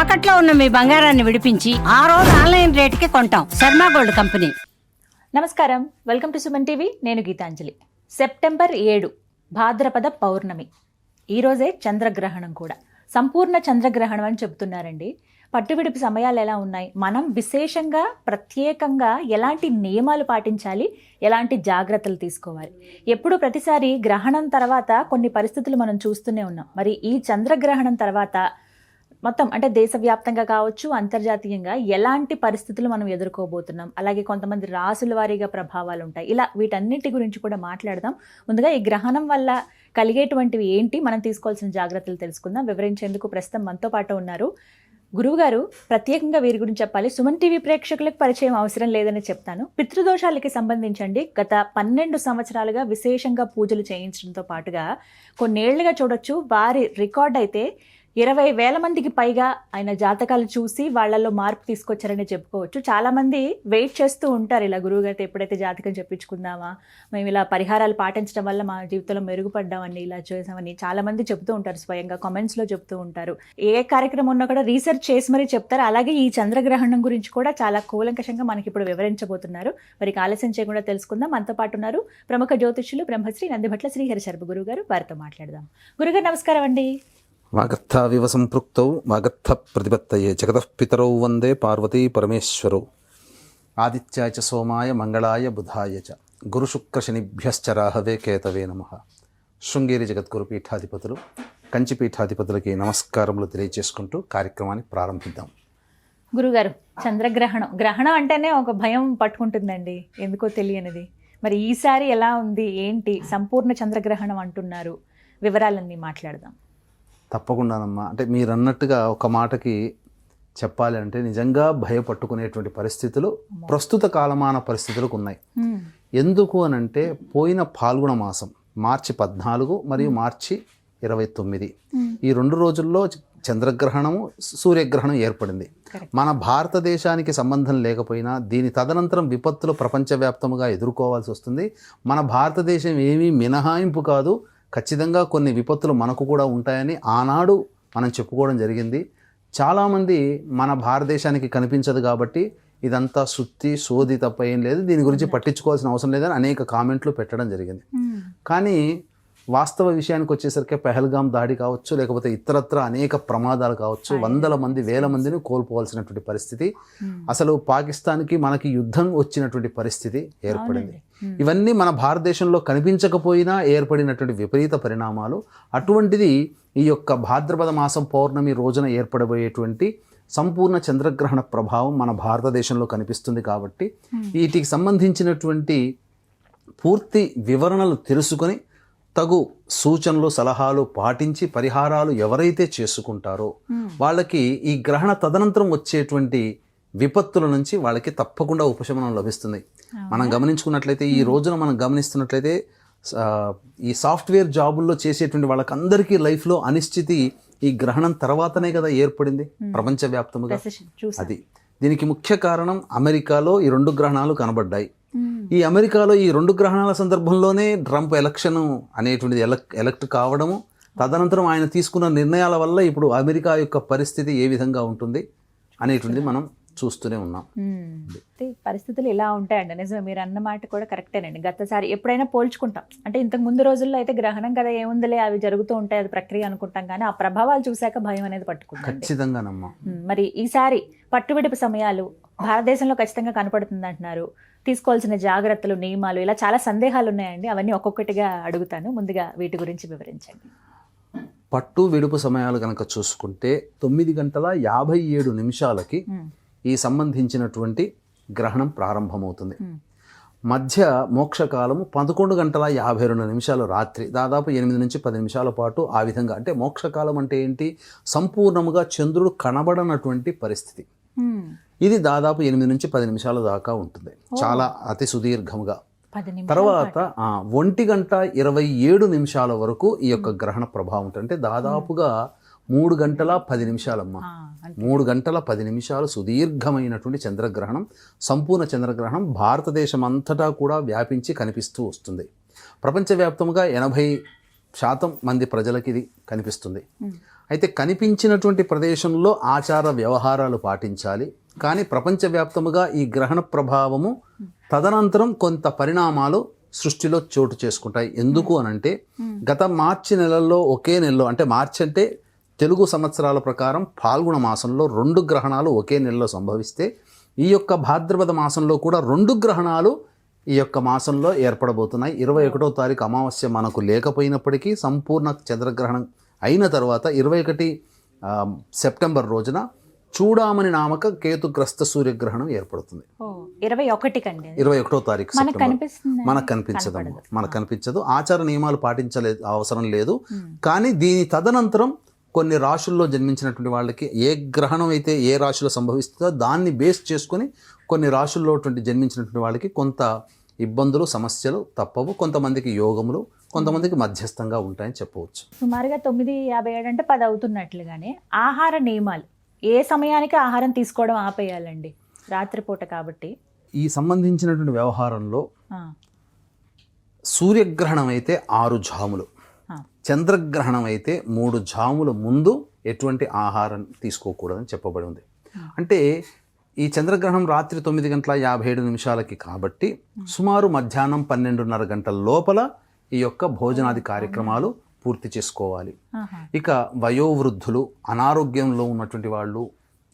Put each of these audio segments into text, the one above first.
తాకట్లో ఉన్న మీ బంగారాన్ని విడిపించి ఆ రోజు ఆన్లైన్ రేటుకి కొంటాం. Sharma gold company. నమస్కారం, వెల్కమ్ టు సుమన్ టీవీ. నేను గీతాంజలి. సెప్టెంబర్ 7 భాద్రపద పౌర్ణమి. ఈరోజే చంద్రగ్రహణం కూడా. సంపూర్ణ చంద్రగ్రహణం అని చెబుతున్నారండి. పట్టువిడుపు సమయాలు ఎలా ఉన్నాయి, మనం విశేషంగా ప్రత్యేకంగా ఎలాంటి నియమాలు పాటించాలి, ఎలాంటి జాగ్రత్తలు తీసుకోవాలి. ఎప్పుడు ప్రతిసారి గ్రహణం తర్వాత కొన్ని పరిస్థితులు మనం చూస్తూనే ఉన్నాం. మరి ఈ చంద్రగ్రహణం తర్వాత మొత్తం అంటే దేశవ్యాప్తంగా కావచ్చు, అంతర్జాతీయంగా ఎలాంటి పరిస్థితులు మనం ఎదుర్కోబోతున్నాం, అలాగే కొంతమంది రాసుల వారీగా ప్రభావాలు ఉంటాయి. ఇలా వీటన్నిటి గురించి కూడా మాట్లాడదాం. ముందుగా ఈ గ్రహణం వల్ల కలిగేటువంటివి ఏంటి, మనం తీసుకోవాల్సిన జాగ్రత్తలు తెలుసుకుందాం. వివరించేందుకు ప్రస్తుతం మనతో పాటు ఉన్నారు గురువుగారు. ప్రత్యేకంగా వీరి గురించి చెప్పాలి. సుమన్ టీవీ ప్రేక్షకులకు పరిచయం అవసరం లేదని చెప్తాను. పితృదోషాలకి సంబంధించండి గత 12 సంవత్సరాలుగా విశేషంగా పూజలు చేయించడంతో పాటుగా కొన్నేళ్లుగా చూడొచ్చు వారి రికార్డ్ అయితే 20,000 మందికి పైగా ఆయన జాతకాలు చూసి వాళ్ళల్లో మార్పు తీసుకొచ్చారని చెప్పుకోవచ్చు. చాలామంది వెయిట్ చేస్తూ ఉంటారు, ఇలా గురువుగారితో ఎప్పుడైతే జాతకం చెప్పించుకుందామా, మేము ఇలా పరిహారాలు పాటించడం వల్ల మా జీవితంలో మెరుగుపడ్డామని, ఇలా చేసామని చాలామంది చెప్తూ ఉంటారు. స్వయంగా కామెంట్స్లో చెప్తూ ఉంటారు. ఏ కార్యక్రమం ఉన్నా కూడా రీసెర్చ్ చేసి మరీ చెప్తారు. అలాగే ఈ చంద్రగ్రహణం గురించి కూడా చాలా కూలంకషంగా మనకి ఇప్పుడు వివరించబోతున్నారు. మరి ఆలస్యం చేయకుండా తెలుసుకుందాం. మనతో పాటు ఉన్నారు ప్రముఖ జ్యోతిష్యులు బ్రహ్మశ్రీ నందిభట్ల శ్రీహరి శర్మ గురువు గారు. వారితో మాట్లాడదాం. గురుగారు నమస్కారం అండి. వాగర్థావివ సంపృక్తౌ వాగర్థ ప్రతిపత్తయే జగతః పితరౌ వందే పార్వతీ పరమేశ్వరౌ ఆదిత్యాయ చ సోమాయ మంగళాయ బుధాయ చ గురుశుక్రశనిభ్యశ్చ రాహవే కేతవే నమః. శృంగేరి జగద్గురు పీఠాధిపతులు, కంచి పీఠాధిపతులకి నమస్కారములు తెలియజేసుకుంటూ కార్యక్రమాన్ని ప్రారంభిద్దాం. గురుగారు, గ్రహణం అంటేనే ఒక భయం పట్టుకుంటుందండి, ఎందుకో తెలియనిది. మరి ఈసారి ఎలా ఉంది, ఏంటి? సంపూర్ణ చంద్రగ్రహణం అంటున్నారు, వివరాలన్నీ మాట్లాడదాం. తప్పకుండానమ్మా. అంటే మీరు అన్నట్టుగా ఒక మాటకి చెప్పాలి అంటే నిజంగా భయపట్టుకునేటువంటి పరిస్థితులు ప్రస్తుత కాలమాన పరిస్థితులకు ఉన్నాయి. ఎందుకు అనంటే పోయిన ఫాల్గుణ మాసం మార్చి 14 మరియు మార్చి 29 ఈ 2 రోజుల్లో చంద్రగ్రహణము సూర్యగ్రహణం ఏర్పడింది. మన భారతదేశానికి సంబంధం లేకపోయినా దీని తదనంతరం విపత్తులు ప్రపంచవ్యాప్తంగా ఎదుర్కోవాల్సి వస్తుంది. మన భారతదేశం ఏమీ మినహాయింపు కాదు. ఖచ్చితంగా కొన్ని విపత్తులు మనకు కూడా ఉంటాయని ఆనాడు మనం చెప్పుకోవడం జరిగింది. చాలామంది మన భారతదేశానికి కనిపించదు కాబట్టి ఇదంతా సుత్తి సోది తప్ప ఏం లేదు, దీని గురించి పట్టించుకోవాల్సిన అవసరం లేదని అనేక కామెంట్లు పెట్టడం జరిగింది. కానీ వాస్తవ విషయానికి వచ్చేసరికి పెహల్గాం దాడి కావచ్చు, లేకపోతే ఇతరత్ర అనేక ప్రమాదాలు కావచ్చు, వందల మంది వేల మందిని కోల్పోవాల్సినటువంటి పరిస్థితి, అసలు పాకిస్తాన్కి మనకి యుద్ధం వచ్చినటువంటి పరిస్థితి ఏర్పడింది. ఇవన్నీ మన భారతదేశంలో కనిపించకపోయినా ఏర్పడినటువంటి విపరీత పరిణామాలు. అటువంటిది ఈ యొక్క భాద్రపద మాసం పౌర్ణమి రోజున ఏర్పడబోయేటువంటి సంపూర్ణ చంద్రగ్రహణ ప్రభావం మన భారతదేశంలో కనిపిస్తుంది. కాబట్టి వీటికి సంబంధించినటువంటి పూర్తి వివరణలు తెలుసుకొని తగు సూచనలు సలహాలు పాటించి పరిహారాలు ఎవరైతే చేసుకుంటారో వాళ్ళకి ఈ గ్రహణ తదనంతరం వచ్చేటువంటి విపత్తుల నుంచి వాళ్ళకి తప్పకుండా ఉపశమనం లభిస్తుంది. మనం గమనించుకున్నట్లయితే ఈ రోజున మనం గమనిస్తున్నట్లయితే ఈ సాఫ్ట్వేర్ జాబుల్లో చేసేటువంటి వాళ్ళకందరికీ లైఫ్లో అనిశ్చితి ఈ గ్రహణం తర్వాతనే కదా ఏర్పడింది ప్రపంచవ్యాప్తంగా. అది దీనికి ముఖ్య కారణం అమెరికాలో ఈ 2 గ్రహణాలు కనబడ్డాయి. ఈ అమెరికాలో ఈ 2 గ్రహణాల సందర్భంలోనే ట్రంప్ ఎలక్షన్ అనేటువంటిది ఎలక్ట్ కావడము, తదనంతరం ఆయన తీసుకున్న నిర్ణయాల వల్ల ఇప్పుడు అమెరికా యొక్క పరిస్థితి ఏ విధంగా ఉంటుంది అనేటువంటిది మనం చూస్తూనే ఉన్నాం. పరిస్థితులు ఇలా ఉంటాయండి. నిజమే, మీరు అన్న మాట కూడా కరెక్టేనండి. గతసారి ఎప్పుడైనా పోల్చుకుంటాం అంటే ఇంతకు ముందు రోజుల్లో అయితే గ్రహణం కదా ఏముందిలే, అవి జరుగుతూ ఉంటాయి, అది ప్రక్రియ అనుకుంటాం. కానీ ఆ ప్రభావాలు చూశాక భయం అనేది పట్టుకుంటుంది. ఖచ్చితంగానమ్మా. మరి ఈసారి పట్టువిడుపు సమయాలు భారతదేశంలో ఖచ్చితంగా కనపడుతుంది అంటున్నారు. తీసుకోవాల్సిన జాగ్రత్తలు, నియమాలు, ఇలా చాలా సందేహాలు ఉన్నాయండి. అవన్నీ ఒక్కొక్కటిగా అడుగుతాను. ముందుగా వీటి గురించి వివరించండి. పట్టు విడుపు సమయాలు కనుక చూసుకుంటే 9:57 ఈ సంబంధించినటువంటి గ్రహణం ప్రారంభమవుతుంది. మధ్య మోక్షకాలము 11:52 రాత్రి, దాదాపు 8 నుంచి 10 నిమిషాల పాటు ఆ విధంగా. అంటే మోక్షకాలం అంటే ఏంటి? సంపూర్ణముగా చంద్రుడు కనబడనటువంటి పరిస్థితి. ఇది దాదాపు 8 నుంచి 10 నిమిషాల దాకా ఉంటుంది, చాలా అతి సుదీర్ఘంగా. తర్వాత 1:27 వరకు ఈ యొక్క గ్రహణ ప్రభావం ఉంటుంది. అంటే దాదాపుగా 3 గంటల 10 నిమిషాలమ్మా. 3 గంటల 10 నిమిషాలు సుదీర్ఘమైనటువంటి చంద్రగ్రహణం, సంపూర్ణ చంద్రగ్రహణం భారతదేశం అంతటా కూడా వ్యాపించి కనిపిస్తూ వస్తుంది. ప్రపంచవ్యాప్తంగా శాతం మంది ప్రజలకి ఇది కనిపిస్తుంది. అయితే కనిపించినటువంటి ప్రదేశంలో ఆచార వ్యవహారాలు పాటించాలి. కానీ ప్రపంచవ్యాప్తముగా ఈ గ్రహణ ప్రభావము తదనంతరం కొంత పరిణామాలు సృష్టిలో చోటు చేసుకుంటాయి. ఎందుకు అనంటే గత మార్చి నెలల్లో ఒకే నెలలో, అంటే మార్చి అంటే తెలుగు సంవత్సరాల ప్రకారం ఫాల్గుణ మాసంలో 2 గ్రహణాలు ఒకే నెలలో సంభవిస్తే ఈ యొక్క భాద్రపద మాసంలో కూడా 2 గ్రహణాలు ఈ యొక్క మాసంలో ఏర్పడబోతున్నాయి. 21వ తారీఖు అమావాస్య మనకు లేకపోయినప్పటికీ సంపూర్ణ చంద్రగ్రహణం అయిన తర్వాత 21 సెప్టెంబర్ రోజున చూడామణి నామక కేతుగ్రస్త సూర్యగ్రహణం ఏర్పడుతుంది. 21వ తారీఖు మనకు కనిపించదు. ఆచార నియమాలు పాటించలేదు, అవసరం లేదు. కానీ దీని తదనంతరం కొన్ని రాశుల్లో జన్మించినటువంటి వాళ్ళకి ఏ గ్రహణం అయితే ఏ రాశిలో సంభవిస్తుందో దాన్ని బేస్ చేసుకొని కొన్ని రాశుల్లో జన్మించినటువంటి వాళ్ళకి కొంత ఇబ్బందులు సమస్యలు తప్పవు. కొంతమందికి యోగములు, కొంతమందికి మధ్యస్థంగా ఉంటాయని చెప్పవచ్చు. సుమారుగా 9:57 అంటే 10 అవుతున్నట్లుగానే ఆహార నియమాలు, ఏ సమయానికి ఆహారం తీసుకోవడం ఆపేయాలండి? రాత్రిపూట కాబట్టి ఈ సంబంధించినటువంటి వ్యవహారంలో సూర్యగ్రహణం అయితే 6 జాములు, చంద్రగ్రహణం అయితే 3 జాముల ముందు ఎటువంటి ఆహారం తీసుకోకూడదని చెప్పబడి ఉంది. అంటే ఈ చంద్రగ్రహణం రాత్రి 9:57 కాబట్టి సుమారు మధ్యాహ్నం 12:30 గంటల లోపల ఈ యొక్క భోజనాది కార్యక్రమాలు పూర్తి చేసుకోవాలి. ఇక వయోవృద్ధులు, అనారోగ్యంలో ఉన్నటువంటి వాళ్ళు,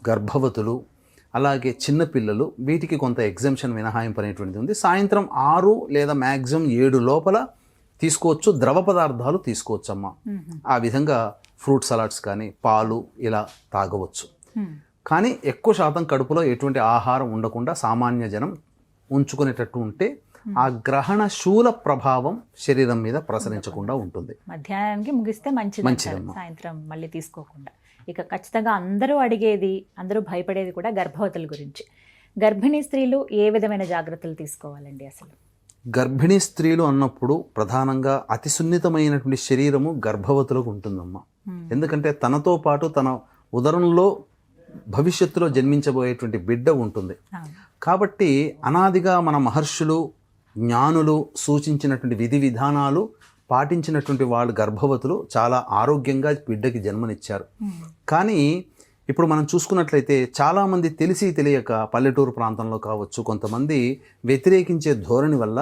గర్భవతులు, అలాగే చిన్నపిల్లలు, వీటికి కొంత ఎగ్జంప్షన్ మినహాయింపు అనేటువంటిది ఉంది. సాయంత్రం 6 లేదా మ్యాక్సిమం 7 లోపల తీసుకోవచ్చు. ద్రవ పదార్థాలు తీసుకోవచ్చు అమ్మా. ఆ విధంగా ఫ్రూట్ సలాడ్స్ కానీ పాలు ఇలా తాగవచ్చు. కానీ ఎక్కువ శాతం కడుపులో ఎటువంటి ఆహారం ఉండకుండా సామాన్య జనం ఉంచుకునేటట్టు ఉంటే ఆ గ్రహణ శూల ప్రభావం శరీరం మీద ప్రసరించకుండా ఉంటుంది. మధ్యాహ్నానికి ముగిస్తే మంచిది, సాయంత్రం మళ్ళీ తీసుకోకుండా. ఇక ఖచ్చితంగా అందరూ అడిగేది, అందరూ భయపడేది కూడా గర్భవతుల గురించి. గర్భిణీ స్త్రీలు ఏ విధమైన జాగ్రత్తలు తీసుకోవాలండి? అసలు గర్భిణీ స్త్రీలు అన్నప్పుడు ప్రధానంగా అతి సున్నితమైనటువంటి శరీరము గర్భవతులకు ఉంటుందమ్మా. ఎందుకంటే తనతో పాటు తన ఉదరంలో భవిష్యత్తులో జన్మించబోయేటువంటి బిడ్డ ఉంటుంది. కాబట్టి అనాదిగా మన మహర్షులు, జ్ఞానులు సూచించినటువంటి విధి విధానాలు పాటించినటువంటి వాళ్ళు గర్భవతులు చాలా ఆరోగ్యంగా బిడ్డకి జన్మనిచ్చారు. కానీ ఇప్పుడు మనం చూసుకున్నట్లయితే చాలామంది తెలిసి తెలియక పల్లెటూరు ప్రాంతంలో కావచ్చు, కొంతమంది వ్యతిరేకించే ధోరణి వల్ల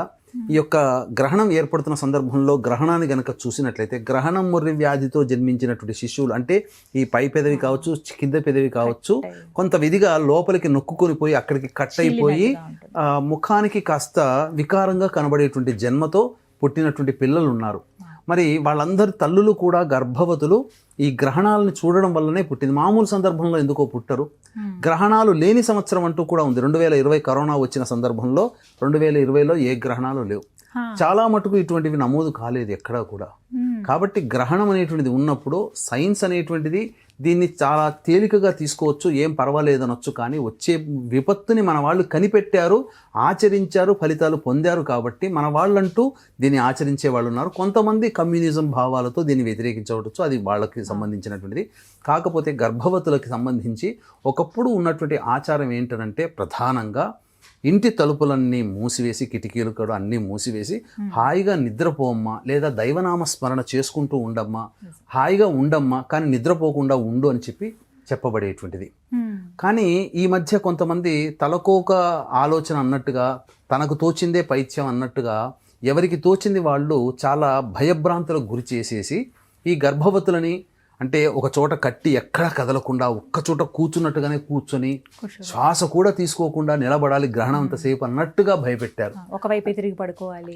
ఈ యొక్క గ్రహణం ఏర్పడుతున్న సందర్భంలో గ్రహణాన్ని గనక చూసినట్లయితే గ్రహణం ముర్రి వ్యాధితో జన్మించినటువంటి శిశువులు, అంటే ఈ పై పెదవి కావచ్చు, కింద పెదవి కావచ్చు, కొంత విధిగా లోపలికి నొక్కుకొని పోయి అక్కడికి కట్ అయిపోయి ముఖానికి కాస్త వికారంగా కనబడేటువంటి జన్మతో పుట్టినటువంటి పిల్లలు ఉన్నారు. మరి వాళ్ళందరి తల్లులు కూడా గర్భవతులు ఈ గ్రహణాలను చూడడం వల్లనే పుట్టింది. మామూలు సందర్భంలో ఎందుకో పుట్టరు. గ్రహణాలు లేని సంవత్సరం అంటూ కూడా ఉంది. 2020 కరోనా వచ్చిన సందర్భంలో 2020లో ఏ గ్రహణాలు లేవు. చాలా మటుకు ఇటువంటివి నమోదు కాలేదు ఎక్కడా కూడా. కాబట్టి గ్రహణం అనేటువంటిది ఉన్నప్పుడు సైన్స్ అనేటువంటిది దీన్ని చాలా తేలికగా తీసుకోవచ్చు, ఏం పర్వాలేదనొచ్చు. కానీ వచ్చే విపత్తుని మన వాళ్ళు కనిపెట్టారు, ఆచరించారు, ఫలితాలు పొందారు. కాబట్టి మన వాళ్ళంటూ దీన్ని ఆచరించే వాళ్ళు ఉన్నారు. కొంతమంది కమ్యూనిజం భావాలతో దీన్ని వ్యతిరేకించవచ్చు, అది వాళ్ళకి సంబంధించినటువంటిది. కాకపోతే గర్భవతులకి సంబంధించి ఒకప్పుడు ఉన్నటువంటి ఆచారం ఏంటంటే ప్రధానంగా ఇంటి తలుపులన్నీ మూసివేసి, కిటికీలు కూడా అన్నీ మూసివేసి హాయిగా నిద్రపోమ్మా, లేదా దైవనామ స్మరణ చేసుకుంటూ ఉండమ్మా, హాయిగా ఉండమ్మా, కానీ నిద్రపోకుండా ఉండు అని చెప్పబడేటువంటిది. కానీ ఈ మధ్య కొంతమంది తలకోక ఆలోచన అన్నట్టుగా, తనకు తోచిందే పైత్యం అన్నట్టుగా ఎవరికి తోచింది వాళ్ళు చాలా భయభ్రాంతులకు గురి చేసేసి ఈ గర్భవతులని అంటే ఒక చోట కట్టి ఎక్కడా కదలకుండా ఒక్క చోట కూర్చున్నట్టుగానే కూర్చొని శ్వాస కూడా తీసుకోకుండా నిలబడాలి గ్రహణం అంతసేపు అన్నట్టుగా భయపెట్టారు. ఒకవైపు తిరిగి పడుకోవాలి.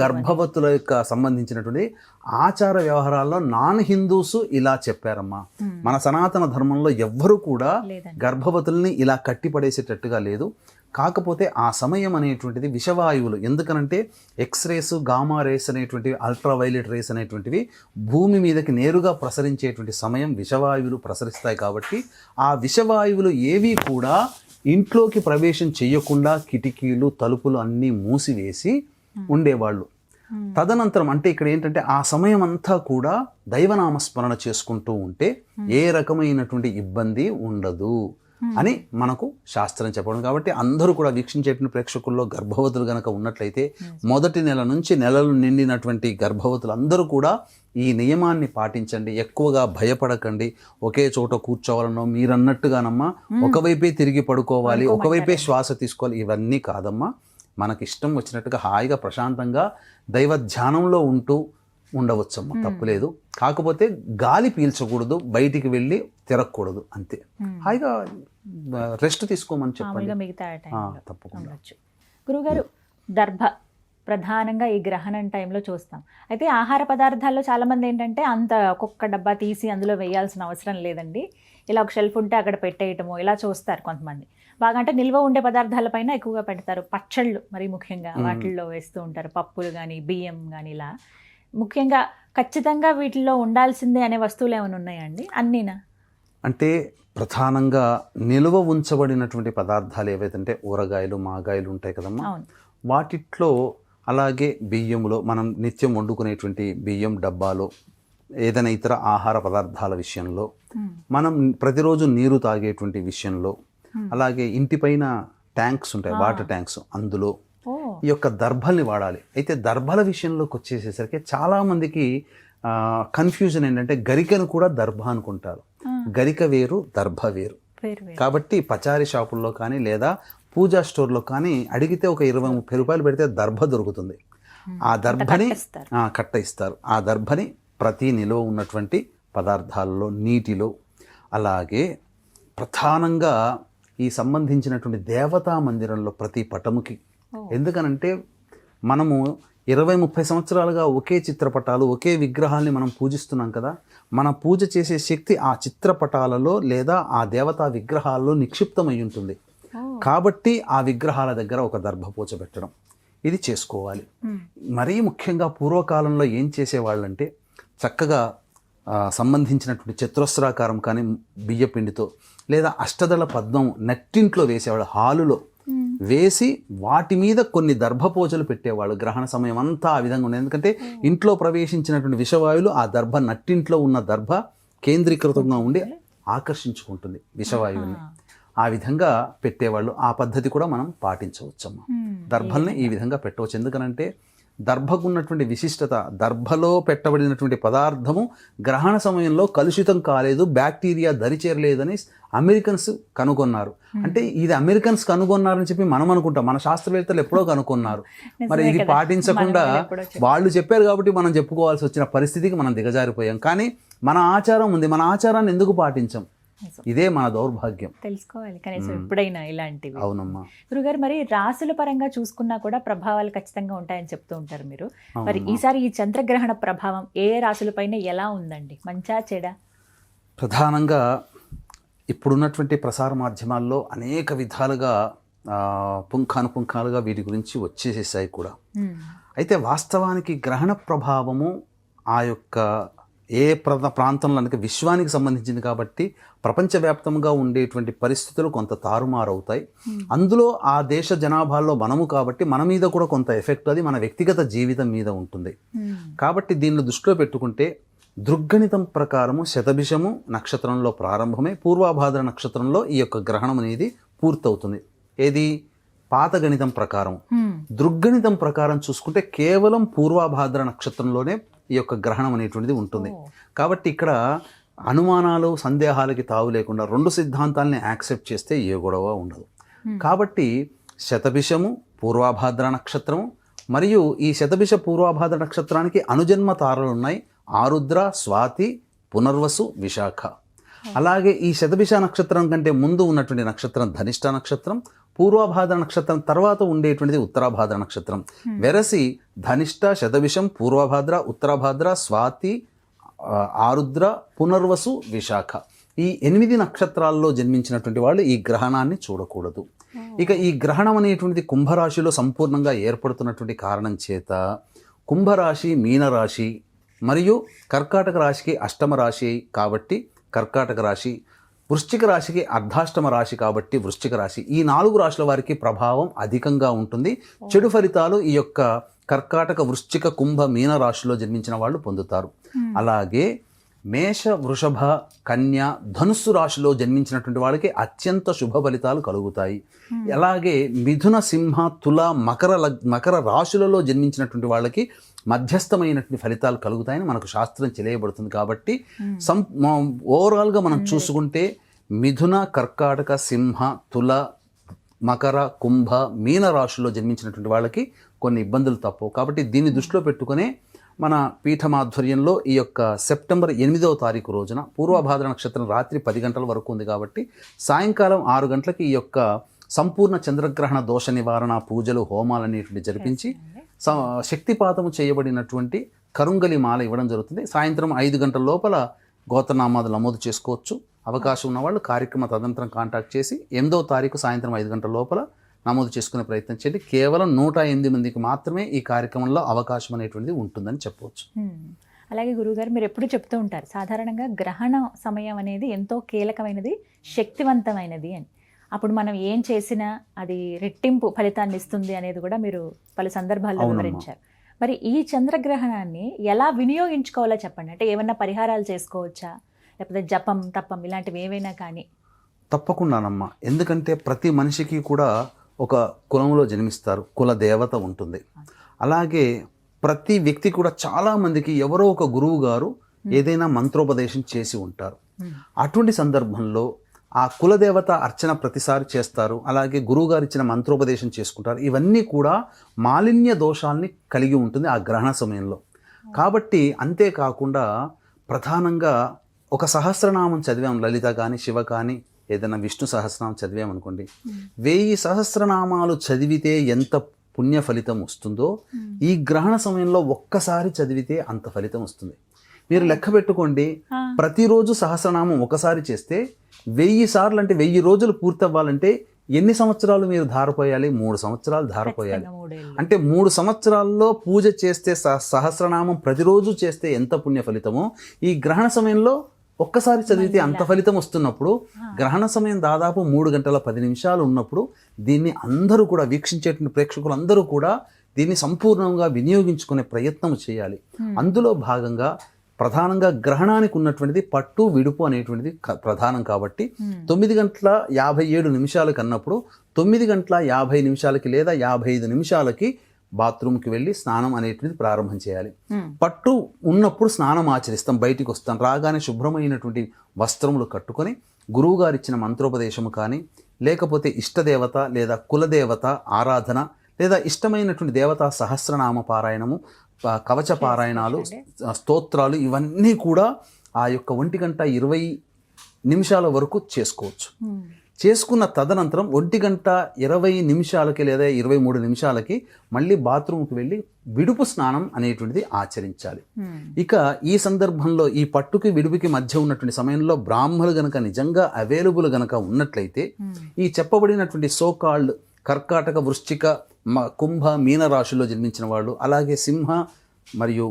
గర్భవతుల యొక్క సంబంధించినటువంటి ఆచార వ్యవహారాల్లో నాన్ హిందూస్ ఇలా చెప్పారమ్మా. మన సనాతన ధర్మంలో ఎవ్వరూ కూడా గర్భవతుల్ని ఇలా కట్టిపడేసేటట్టుగా లేదు. కాకపోతే ఆ సమయం అనేటువంటిది విషవాయువులు, ఎందుకనంటే ఎక్స్రేస్, గామా రేస్ అనేటువంటివి, అల్ట్రావైలెట్ రేస్ అనేటువంటివి భూమి మీదకి నేరుగా ప్రసరించేటువంటి సమయం విషవాయువులు ప్రసరిస్తాయి. కాబట్టి ఆ విషవాయువులు ఏవి కూడా ఇంట్లోకి ప్రవేశం చేయకుండా కిటికీలు, తలుపులు అన్నీ మూసివేసి ఉండేవాళ్ళు. తదనంతరం అంటే ఇక్కడ ఏంటంటే ఆ సమయం అంతా కూడా దైవనామస్మరణ చేసుకుంటూ ఉంటే ఏ రకమైనటువంటి ఇబ్బంది ఉండదు. అని మనకు శాస్త్రం చెప్పడం. కాబట్టి అందరూ కూడా వీక్షించేటువంటి ప్రేక్షకుల్లో గర్భవతులు గనక ఉన్నట్లయితే మొదటి నెల నుంచి నెలలు నిండినటువంటి గర్భవతులు అందరూ కూడా ఈ నియమాన్ని పాటించండి. ఎక్కువగా భయపడకండి. ఒకే చోట కూర్చోవాలనో మీరన్నట్టుగానమ్మా ఒకవైపే తిరిగి పడుకోవాలి, ఒకవైపే శ్వాస తీసుకోవాలి, ఇవన్నీ కాదమ్మా. మనకి ఇష్టం వచ్చినట్టుగా హాయిగా ప్రశాంతంగా దైవ ధ్యానంలో ఉంటూ ఉండవచ్చమ్మా, తప్పులేదు. కాకపోతే గాలి పీల్చకూడదు, బయటికి వెళ్ళి తిరగకూడదు, అంతే. హాయిగా రెస్ట్ తీసుకోమని చెప్పండి. మిగతా తప్పకుండా. గురుగారు, దర్భ ప్రధానంగా ఈ గ్రహణం టైంలో చూస్తాం. అయితే ఆహార పదార్థాల్లో చాలామంది ఏంటంటే అంత ఒక్కొక్క డబ్బా తీసి అందులో వేయాల్సిన అవసరం లేదండి, ఇలా ఒక షెల్ఫ్ ఉంటే అక్కడ పెట్టేయటము ఇలా చూస్తారు కొంతమంది. బాగా అంటే నిల్వ ఉండే పదార్థాలపైన ఎక్కువగా పెడతారు. పచ్చళ్ళు మరి ముఖ్యంగా వాటిల్లో వేస్తూ ఉంటారు, పప్పులు కానీ బియ్యం కానీ. ఇలా ముఖ్యంగా ఖచ్చితంగా వీటిల్లో ఉండాల్సిందే అనే వస్తువులు ఏమైనా ఉన్నాయండి? అన్నీనా? అంటే ప్రధానంగా నిల్వ ఉంచబడినటువంటి పదార్థాలు ఏవైతే ఊరగాయలు మాగాయలు ఉంటాయి కదమ్మా, వాటిట్లో అలాగే బియ్యంలో మనం నిత్యం వండుకునేటువంటి బియ్యం డబ్బాలో ఏదైనా ఇతర ఆహార పదార్థాల విషయంలో, మనం ప్రతిరోజు నీరు తాగేటువంటి విషయంలో, అలాగే ఇంటిపైన ట్యాంక్స్ ఉంటాయి, వాటర్ ట్యాంక్స్, అందులో ఈ యొక్క దర్భల్ని వాడాలి. అయితే దర్భల విషయంలోకి వచ్చేసేసరికి చాలామందికి కన్ఫ్యూజన్ ఏంటంటే గరికను కూడా దర్భ అనుకుంటారు. గరిక వేరు, దర్భ వేరు. కాబట్టి పచారీ షాపుల్లో కానీ లేదా పూజా స్టోర్లో కానీ అడిగితే ఒక 20-30 రూపాయలు పెడితే దర్భ దొరుకుతుంది. ఆ దర్భని కట్ట ఇస్తారు. ఆ దర్భని ప్రతి నిలువ ఉన్నటువంటి పదార్థాలలో, నీటిలో, అలాగే ప్రధానంగా ఈ సంబంధించినటువంటి దేవతా మందిరంలో ప్రతి పటముకి. ఎందుకనంటే మనము 20-30 సంవత్సరాలుగా ఒకే చిత్రపటాలు, ఒకే విగ్రహాల్ని మనం పూజిస్తున్నాం కదా. మన పూజ చేసే శక్తి ఆ చిత్రపటాలలో లేదా ఆ దేవతా విగ్రహాల్లో నిక్షిప్తమై ఉంటుంది. కాబట్టి ఆ విగ్రహాల దగ్గర ఒక దర్భపూజ పెట్టడం ఇది చేసుకోవాలి. మరీ ముఖ్యంగా పూర్వకాలంలో ఏం చేసేవాళ్ళంటే చక్కగా సంబంధించినటువంటి చతురస్రాకారం కానీ బియ్యపిండితో లేదా అష్టదళ పద్మం నెట్టింట్లో వేసేవాళ్ళు, హాలులో వేసి వాటి మీద కొన్ని దర్భపూజలు పెట్టేవాళ్ళు. గ్రహణ సమయం అంతా ఆ విధంగా ఉండేది. ఎందుకంటే ఇంట్లో ప్రవేశించినటువంటి విషవాయువులు ఆ దర్భ నట్టింట్లో ఉన్న దర్భ కేంద్రీకృతంగా ఉండి ఆకర్షించుకుంటుంది విషవాయువుని. ఆ విధంగా పెట్టేవాళ్ళు. ఆ పద్ధతి కూడా మనం పాటించవచ్చమ్మా. దర్భల్ని ఈ విధంగా పెట్టవచ్చు. ఎందుకనంటే దర్భకు ఉన్నటువంటి విశిష్టత, దర్భలో పెట్టబడినటువంటి పదార్థము గ్రహణ సమయంలో కలుషితం కాలేదు, బ్యాక్టీరియా దరిచేరలేదని అమెరికన్స్ కనుగొన్నారు. అంటే ఇది అమెరికన్స్ కనుగొన్నారని చెప్పి మనం అనుకుంటాం, మన శాస్త్రవేత్తలు ఎప్పుడో కనుగొన్నారు. మరి ఇది పాటించకుండా వాళ్ళు చెప్పారు కాబట్టి మనం చెప్పుకోవాల్సి వచ్చిన పరిస్థితికి మనం దిగజారిపోయాం. కానీ మన ఆచారం ఉంది, మన ఆచారాన్ని ఎందుకు పాటించాం? ఇదే మన దౌర్భాగ్యం. తెలుసుకోవాలి కనీసం ఎప్పుడైనా ఇలాంటివి. అవునమ్మా. గురుగారు, మరి రాసుల పరంగా చూసుకున్నా కూడా ప్రభావాలు ఖచ్చితంగా ఉంటాయని చెప్తూ ఉంటారు మీరు. మరి ఈసారి ఈ చంద్రగ్రహణ ప్రభావం ఏ రాసులపైన ఎలా ఉందండి? మంచా చెడా? ప్రధానంగా ఇప్పుడున్నటువంటి ప్రసార మాధ్యమాల్లో అనేక విధాలుగా పుంఖానుపుంఖాలుగా వీటి గురించి వచ్చేసేసాయి కూడా. అయితే వాస్తవానికి గ్రహణ ప్రభావము ఆ యొక్క ఏ ప్రాంతంలో అంటే విశ్వానికి సంబంధించింది కాబట్టి ప్రపంచవ్యాప్తంగా ఉండేటువంటి పరిస్థితులు కొంత తారుమారవుతాయి. అందులో ఆ దేశ జనాభాలో మనము కాబట్టి మన మీద కూడా కొంత ఎఫెక్ట్ అది మన వ్యక్తిగత జీవితం మీద ఉంటుంది. కాబట్టి దీన్ని దృష్టిలో పెట్టుకుంటే దృగ్గణితం ప్రకారము శతభిషము నక్షత్రంలో ప్రారంభమై పూర్వాభాద్ర నక్షత్రంలో ఈ యొక్క గ్రహణం అనేది పూర్తవుతుంది. ఏది పాత గణితం ప్రకారం. దృగ్గణితం ప్రకారం చూసుకుంటే కేవలం పూర్వాభాద్ర నక్షత్రంలోనే ఈ యొక్క గ్రహణం అనేటువంటిది ఉంటుంది. కాబట్టి ఇక్కడ అనుమానాలు సందేహాలకి తావు లేకుండా రెండు సిద్ధాంతాలని యాక్సెప్ట్ చేస్తే ఏ గొడవ ఉండదు. కాబట్టి శతభిషము పూర్వాభాద్ర నక్షత్రము మరియు ఈ శతభిష పూర్వాభాద్ర నక్షత్రానికి అనుజన్మ తారలు ఉన్నాయి, ఆరుద్ర, స్వాతి, పునర్వసు, విశాఖ. అలాగే ఈ శతభిష నక్షత్రం కంటే ముందు ఉన్నటువంటి నక్షత్రం ధనిష్ట నక్షత్రం, పూర్వభాద్ర నక్షత్రం తర్వాత ఉండేటువంటిది ఉత్తరాభాద్ర నక్షత్రం. వెరసి ధనిష్ట, శతభిషం, పూర్వభాద్ర, ఉత్తరాభాద్ర, స్వాతి, ఆరుద్ర, పునర్వసు, విశాఖ ఈ 8 నక్షత్రాల్లో జన్మించినటువంటి వాళ్ళు ఈ గ్రహణాన్ని చూడకూడదు. ఇక ఈ గ్రహణం అనేటువంటిది కుంభరాశిలో సంపూర్ణంగా ఏర్పడుతున్నటువంటి కారణం చేత కుంభరాశి, మీనరాశి మరియు కర్కాటక రాశికి అష్టమ రాశి కాబట్టి కర్కాటక రాశి, వృశ్చిక రాశికి అర్ధాష్టమ రాశి కాబట్టి వృశ్చిక రాశి, ఈ 4 రాశుల వారికి ప్రభావం అధికంగా ఉంటుంది. చెడు ఫలితాలు ఈ యొక్క కర్కాటక, వృశ్చిక, కుంభ, మీన రాశిలో జన్మించిన వాళ్ళు పొందుతారు. అలాగే మేష, వృషభ, కన్య, ధనుస్సు రాశిలో జన్మించినటువంటి వాళ్ళకి అత్యంత శుభ ఫలితాలు కలుగుతాయి. అలాగే మిథున, సింహ, తుల, మకర రాశులలో జన్మించినటువంటి వాళ్ళకి మధ్యస్థమైనటువంటి ఫలితాలు కలుగుతాయని మనకు శాస్త్రం తెలియబడుతుంది. కాబట్టి ఓవరాల్గా మనం చూసుకుంటే మిథున, కర్కాటక, సింహ, తుల, మకర, కుంభ, మీన రాశుల్లో జన్మించినటువంటి వాళ్ళకి కొన్ని ఇబ్బందులు తప్పవు. కాబట్టి దీన్ని దృష్టిలో పెట్టుకునే మన పీఠమాధ్వర్యంలో ఈ యొక్క సెప్టెంబర్ 8వ తారీఖు రోజున పూర్వభాద్ర నక్షత్రం రాత్రి 10 గంటల వరకు ఉంది. కాబట్టి సాయంకాలం 6 గంటలకి ఈ యొక్క సంపూర్ణ చంద్రగ్రహణ దోష నివారణ పూజలు, హోమాలు అనేటువంటి జరిపించి శక్తిపాతము చేయబడినటువంటి కరుంగలి మాల ఇవ్వడం జరుగుతుంది. సాయంత్రం 5 గంటల లోపల గోత్రనామాలు నమోదు చేసుకోవచ్చు. అవకాశం ఉన్నవాళ్ళు కార్యక్రమ తదనంతరం కాంటాక్ట్ చేసి 8వ తారీఖు సాయంత్రం 5 గంటల లోపల నమోదు చేసుకునే ప్రయత్నం చేయండి. కేవలం 108 మందికి మాత్రమే ఈ కార్యక్రమంలో అవకాశం అనేటువంటిది ఉంటుందని చెప్పవచ్చు. అలాగే గురువుగారు, మీరు ఎప్పుడు చెప్తూ ఉంటారు సాధారణంగా గ్రహణ సమయం అనేది ఎంతో కీలకమైనది, శక్తివంతమైనది అని. అప్పుడు మనం ఏం చేసినా అది రెట్టింపు ఫలితాన్ని ఇస్తుంది అనేది కూడా మీరు పలు సందర్భాల్లో వివరించారు. మరి ఈ చంద్రగ్రహణాన్ని ఎలా వినియోగించుకోవాలో చెప్పండి. అంటే ఏమన్నా పరిహారాలు చేసుకోవచ్చా, లేకపోతే జపం, తప్పం ఇలాంటివి ఏవైనా కానీ? తప్పకుండానమ్మా. ఎందుకంటే ప్రతి మనిషికి కూడా ఒక కులంలో జన్మిస్తారు, కుల దేవత ఉంటుంది. అలాగే ప్రతి వ్యక్తి కూడా చాలామందికి ఎవరో ఒక గురువు గారు ఏదైనా మంత్రోపదేశం చేసి ఉంటారు. అటువంటి సందర్భంలో ఆ కులదేవత అర్చన ప్రతిసారి చేస్తారు. అలాగే గురువుగారు ఇచ్చిన మంత్రోపదేశం చేసుకుంటారు. ఇవన్నీ కూడా మాలిన్య దోషాల్ని కలిగి ఉంటుంది ఆ గ్రహణ సమయంలో. కాబట్టి అంతేకాకుండా ప్రధానంగా ఒక సహస్రనామం చదివాం, లలిత కానీ శివ కానీ ఏదైనా విష్ణు సహస్రనామం చదివామనుకోండి, 1000 సహస్రనామాలు చదివితే ఎంత పుణ్య ఫలితం వస్తుందో ఈ గ్రహణ సమయంలో ఒక్కసారి చదివితే అంత ఫలితం వస్తుంది. మీరు లెక్క పెట్టుకోండి, ప్రతిరోజు సహస్రనామం ఒకసారి చేస్తే 1000 సార్లు అంటే 1000 రోజులు పూర్తి అవ్వాలంటే ఎన్ని సంవత్సరాలు మీరు ధారపోయాలి? 3 సంవత్సరాలు ధారపోయాలి. అంటే 3 సంవత్సరాల్లో పూజ చేస్తే సహస్రనామం ప్రతిరోజు చేస్తే ఎంత పుణ్య ఫలితమో ఈ గ్రహణ సమయంలో ఒక్కసారి చదివితే అంత ఫలితం వస్తున్నప్పుడు, గ్రహణ సమయం దాదాపు 3 గంటల 10 నిమిషాలు ఉన్నప్పుడు దీన్ని అందరూ కూడా వీక్షించేటువంటి ప్రేక్షకులు అందరూ కూడా దీన్ని సంపూర్ణంగా వినియోగించుకునే ప్రయత్నం చేయాలి. అందులో భాగంగా ప్రధానంగా గ్రహణానికి ఉన్నటువంటిది పట్టు విడుపు అనేటువంటిది ప్రధానం. కాబట్టి 9 గంటల 57 నిమిషాలకి అన్నప్పుడు 9 గంటల 50 నిమిషాలకి లేదా 55 నిమిషాలకి బాత్రూమ్కి వెళ్ళి స్నానం అనేటువంటిది ప్రారంభం చేయాలి. పట్టు ఉన్నప్పుడు స్నానం ఆచరిస్తాం, బయటికి వస్తాం. రాగానే శుభ్రమైనటువంటి వస్త్రములు కట్టుకొని గురువుగారు ఇచ్చిన మంత్రోపదేశము కానీ, లేకపోతే ఇష్టదేవత లేదా కులదేవత ఆరాధన, లేదా ఇష్టమైనటువంటి దేవతా సహస్రనామ పారాయణము, కవచ పారాయణాలు, స్తోత్రాలు ఇవన్నీ కూడా ఆ యొక్క 1 గంట 20 నిమిషాల వరకు చేసుకోవచ్చు. చేసుకున్న తదనంతరం 1 గంట 20 నిమిషాలకి లేదా 23 నిమిషాలకి మళ్ళీ బాత్రూమ్కి వెళ్ళి విడుపు స్నానం అనేటువంటిది ఆచరించాలి. ఇక ఈ సందర్భంలో ఈ పట్టుకి విడుపుకి మధ్య ఉన్నటువంటి సమయంలో బ్రాహ్మణులు గనక నిజంగా అవైలబుల్ గనక ఉన్నట్లయితే ఈ చెప్పబడినటువంటి సోకాల్డ్ కర్కాటక, వృశ్చిక, కుంభ, మీన రాశుల్లో జన్మించిన వాళ్ళు, అలాగే సింహ మరియు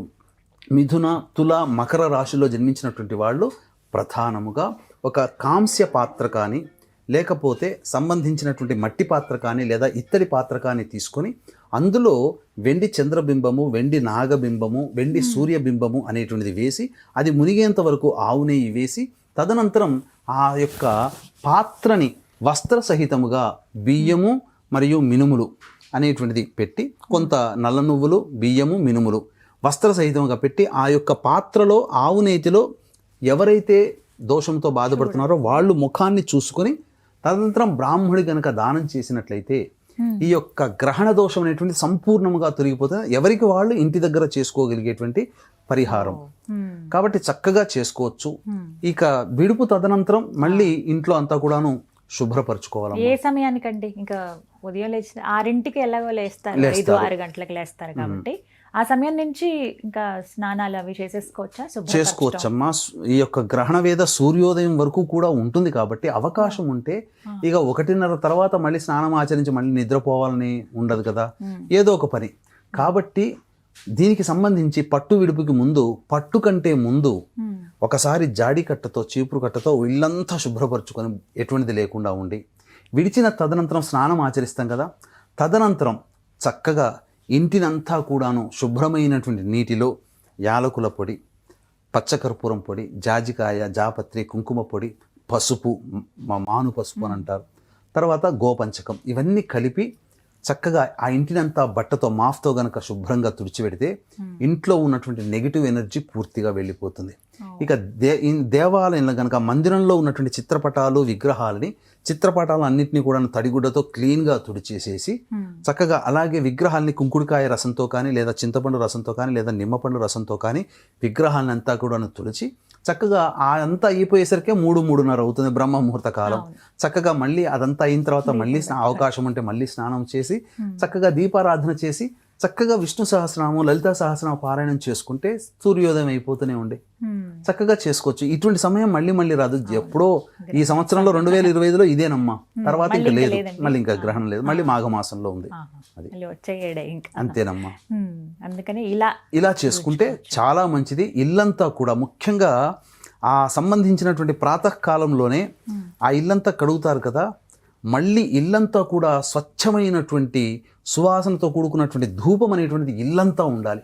మిథున, తుల, మకర రాశుల్లో జన్మించినటువంటి వాళ్ళు ప్రధానముగా ఒక కాంస్య పాత్ర కానీ, లేకపోతే సంబంధించినటువంటి మట్టి పాత్ర కానీ లేదా ఇత్తడి పాత్ర కానీ తీసుకొని అందులో వెండి చంద్రబింబము, వెండి నాగబింబము, వెండి సూర్యబింబము అనేటువంటిది వేసి అది మునిగేంత వరకు ఆవు నెయ్యి వేసి తదనంతరం ఆ యొక్క పాత్రని వస్త్ర సహితముగా బియ్యము మరియు మినుములు అనేటువంటిది పెట్టి, కొంత నల్ల నువ్వులు, బియ్యము, మినుములు వస్త్ర సహితంగా పెట్టి ఆ యొక్క పాత్రలో ఆవు నేతిలో ఎవరైతే దోషంతో బాధపడుతున్నారో వాళ్ళు ముఖాన్ని చూసుకొని తదనంతరం బ్రాహ్మణుడి గనక దానం చేసినట్లయితే ఈ యొక్క గ్రహణ దోషం అనేటువంటి సంపూర్ణంగా తొలగిపోతుంది. ఎవరికి వాళ్ళు ఇంటి దగ్గర చేసుకోగలిగేటువంటి పరిహారం కాబట్టి చక్కగా చేసుకోవచ్చు. ఇక విడుపు తదనంతరం మళ్ళీ ఇంట్లో అంతా కూడాను శుభ్రపరచుకోవాలి. ఏ సమయానికండి? ఇంకా ఉదయం లేచి 6ంటికి ఎలాగో లేస్తారు, 5-6 గంటలకు లేస్తారు కాబట్టి ఆ సమయం నుంచి ఇంకా స్నానాలు అవి చేసేసుకోవచ్చా? చేసుకోవచ్చమ్మా. ఈ యొక్క గ్రహణ వేద సూర్యోదయం వరకు కూడా ఉంటుంది కాబట్టి అవకాశం ఉంటే ఇక 1:30 తర్వాత మళ్ళీ స్నానం ఆచరించి మళ్ళీ నిద్రపోవాలని ఉండదు కదా, ఏదో ఒక పని. కాబట్టి దీనికి సంబంధించి పట్టు విడుపుకి ముందు, పట్టు కంటే ముందు ఒకసారి జాడి కట్టతో, చీపురు కట్టతో ఇల్లంతా శుభ్రపరచుకొని ఎటువంటిది లేకుండా ఉండి విడిచిన తదనంతరం స్నానం ఆచరిస్తాం కదా, తదనంతరం చక్కగా ఇంటినంతా కూడాను శుభ్రమైనటువంటి నీటిలో యాలకుల పొడి, పచ్చకర్పూరం పొడి, జాజికాయ, జాపత్రి, కుంకుమ పొడి, పసుపు, మాను పసుపు అని అంటారు, తర్వాత గోపంచకం, ఇవన్నీ కలిపి చక్కగా ఆ ఇంటినంతా బట్టతో మాఫ్తో గనక శుభ్రంగా తుడిచిపెడితే ఇంట్లో ఉన్నటువంటి నెగిటివ్ ఎనర్జీ పూర్తిగా వెళ్ళిపోతుంది. ఇక దేవాలయంలో గనక మందిరంలో ఉన్నటువంటి చిత్రపటాలు, విగ్రహాలని, చిత్రపటాలు అన్నింటినీ కూడా తడిగుడ్డతో క్లీన్గా తుడిచేసేసి చక్కగా అలాగే విగ్రహాలని కుంకుడుకాయ రసంతో కానీ లేదా చింతపండు రసంతో కానీ లేదా నిమ్మపండు రసంతో కానీ విగ్రహాలని అంతా కూడా తుడిచి చక్కగా అంతా అయిపోయేసరికి 3-3:30 అవుతుంది బ్రహ్మ ముహూర్త కాలం. చక్కగా మళ్ళీ అదంతా అయిన తర్వాత మళ్ళీ అవకాశం ఉంటే మళ్ళీ స్నానం చేసి చక్కగా దీపారాధన చేసి చక్కగా విష్ణు సహస్రనామం, లలితా సహస్రనామ పారాయణం చేసుకుంటే సూర్యోదయం అయిపోతూనే ఉండే చక్కగా చేసుకోవచ్చు. ఇటువంటి సమయం మళ్ళీ రాదు. ఎప్పుడో ఈ సంవత్సరంలో 2025లో ఇదేనమ్మా, తర్వాత ఇంకా లేదు, మళ్ళీ ఇంకా గ్రహణం లేదు, మళ్ళీ మాఘమాసంలో ఉంది, అది అంతేనమ్మా. అందుకని ఇలా చేసుకుంటే చాలా మంచిది. ఇల్లంతా కూడా ముఖ్యంగా ఆ సంబంధించినటువంటి ప్రాతకాలంలోనే ఆ ఇల్లంతా కడుగుతారు కదా, మళ్ళీ ఇల్లంతా కూడా స్వచ్ఛమైనటువంటి సువాసనతో కూడుకున్నటువంటి ధూపం అనేటువంటిది ఇల్లంతా ఉండాలి.